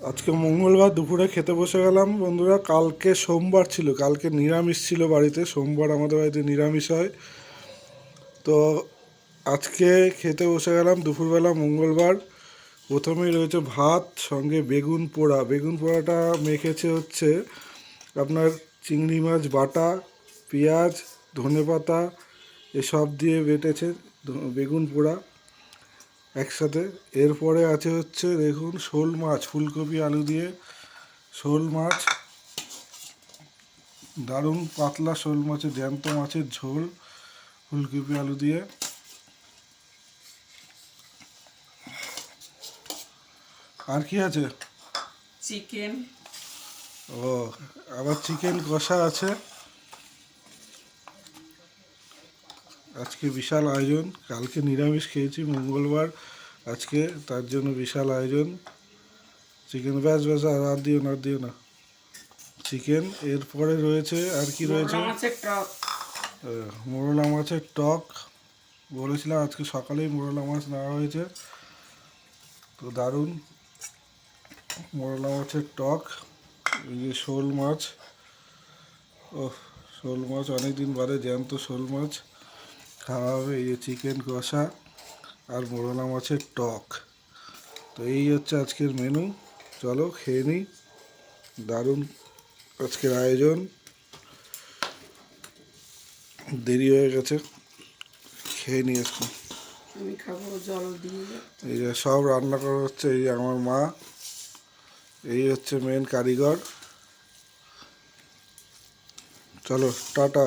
আজকে মঙ্গলবার দুপুরে খেতে বসে গেলাম বন্ধুরা। কালকে সোমবার ছিল, কালকে নিরামিষ ছিল বাড়িতে। সোমবার আমাদের বাড়িতে নিরামিষ হয়। তো আজকে খেতে বসে গেলাম দুপুরবেলা, মঙ্গলবার। প্রথমেই রয়েছে ভাত, সঙ্গে বেগুন পোড়া। বেগুন পোড়াটা মেখেছে হচ্ছে আপনার চিংড়ি মাছ বাটা, পেঁয়াজ, ধনেপাতা এসব দিয়ে বেটেছে বেগুন পোড়া একসাথে। এরপরে আছে হচ্ছে দেখুন শোল মাছ, ফুলকপি আলু দিয়ে শোল মাছ, দারুণ পাতলা শোল মাছের, জ্যান্ত মাছের ঝোল ফুলকপি আলু দিয়ে। আর কি আছে? চিকেন। ও, আবার চিকেন কষা আছে। আজকে বিশাল আয়োজন। কালকে নিরামিষ খেয়েছি মঙ্গলবার, আজকে তার জন্য বিশাল আয়োজন। চিকেন, ব্যাস ব্যাস, আর দিও না, আর দিও না। চিকেন। এরপরে রয়েছে আর কি রয়েছে? মোরলা মাছের টক। বলেছিলাম আজকে সকালেই মোরলা মাছ নেওয়া হয়েছে, তো দারুণ মোরলা মাছের টক। এই যে শোল মাছ, ও শোল মাছ অনেকদিন বাদে জ্যান্ত শোল মাছ খাওয়া হবে। এই যে চিকেন কষা আর মোরলা মাছের টক। তো এই হচ্ছে আজকের মেনু। চলো খেয়ে নিই। দারুণ আজকের আয়োজন। দেরি হয়ে গেছে, খেয়ে নিয়ে আসুন। আমি খাবো, জল দিয়ে। এই যে সব রান্না করা হচ্ছে, এই যে আমার মা, এই হচ্ছে মেন কারিগর। চলো টাটা।